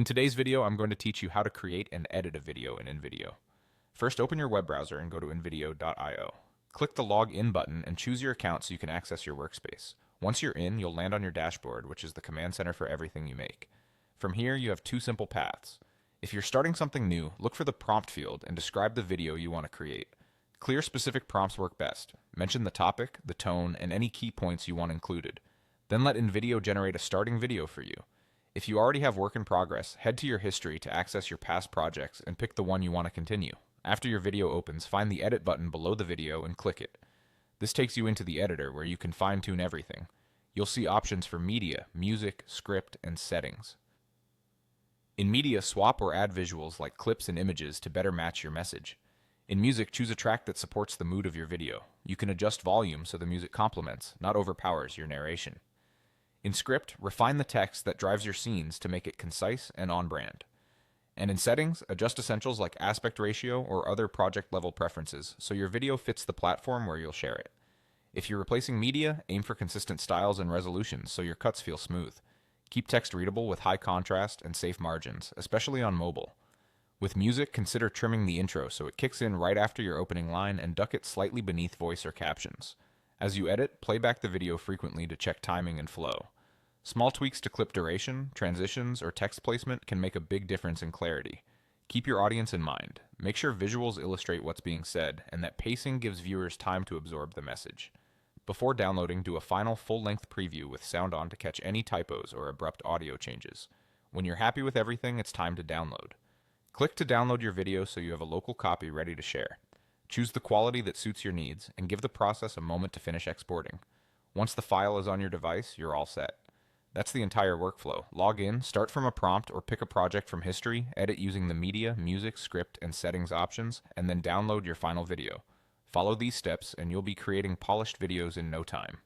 In today's video, I'm going to teach you how to create and edit a video in InVideo. First, open your web browser and go to InVideo.io. Click the Login button and choose your account so you can access your workspace. Once you're in, you'll land on your dashboard, which is the command center for everything you make. From here, you have two simple paths. If you're starting something new, look for the prompt field and describe the video you want to create. Clear specific prompts work best. Mention the topic, the tone, and any key points you want included. Then let InVideo generate a starting video for you. If you already have work in progress, head to your history to access your past projects and pick the one you want to continue. After your video opens, find the edit button below the video and click it. This takes you into the editor where you can fine-tune everything. You'll see options for media, music, script, and settings. In media, swap or add visuals like clips and images to better match your message. In music, choose a track that supports the mood of your video. You can adjust volume so the music complements, not overpowers your narration. In script, refine the text that drives your scenes to make it concise and on-brand. And in settings, adjust essentials like aspect ratio or other project-level preferences so your video fits the platform where you'll share it. If you're replacing media, aim for consistent styles and resolutions so your cuts feel smooth. Keep text readable with high contrast and safe margins, especially on mobile. With music, consider trimming the intro so it kicks in right after your opening line and duck it slightly beneath voice or captions. As you edit, play back the video frequently to check timing and flow. Small tweaks to clip duration, transitions, or text placement can make a big difference in clarity. Keep your audience in mind. Make sure visuals illustrate what's being said, and that pacing gives viewers time to absorb the message. Before downloading, do a final full-length preview with sound on to catch any typos or abrupt audio changes. When you're happy with everything, it's time to download. Click to download your video so you have a local copy ready to share. Choose the quality that suits your needs, and give the process a moment to finish exporting. Once the file is on your device, you're all set. That's the entire workflow. Log in, start from a prompt, or pick a project from history, edit using the media, music, script, and settings options, and then download your final video. Follow these steps, and you'll be creating polished videos in no time.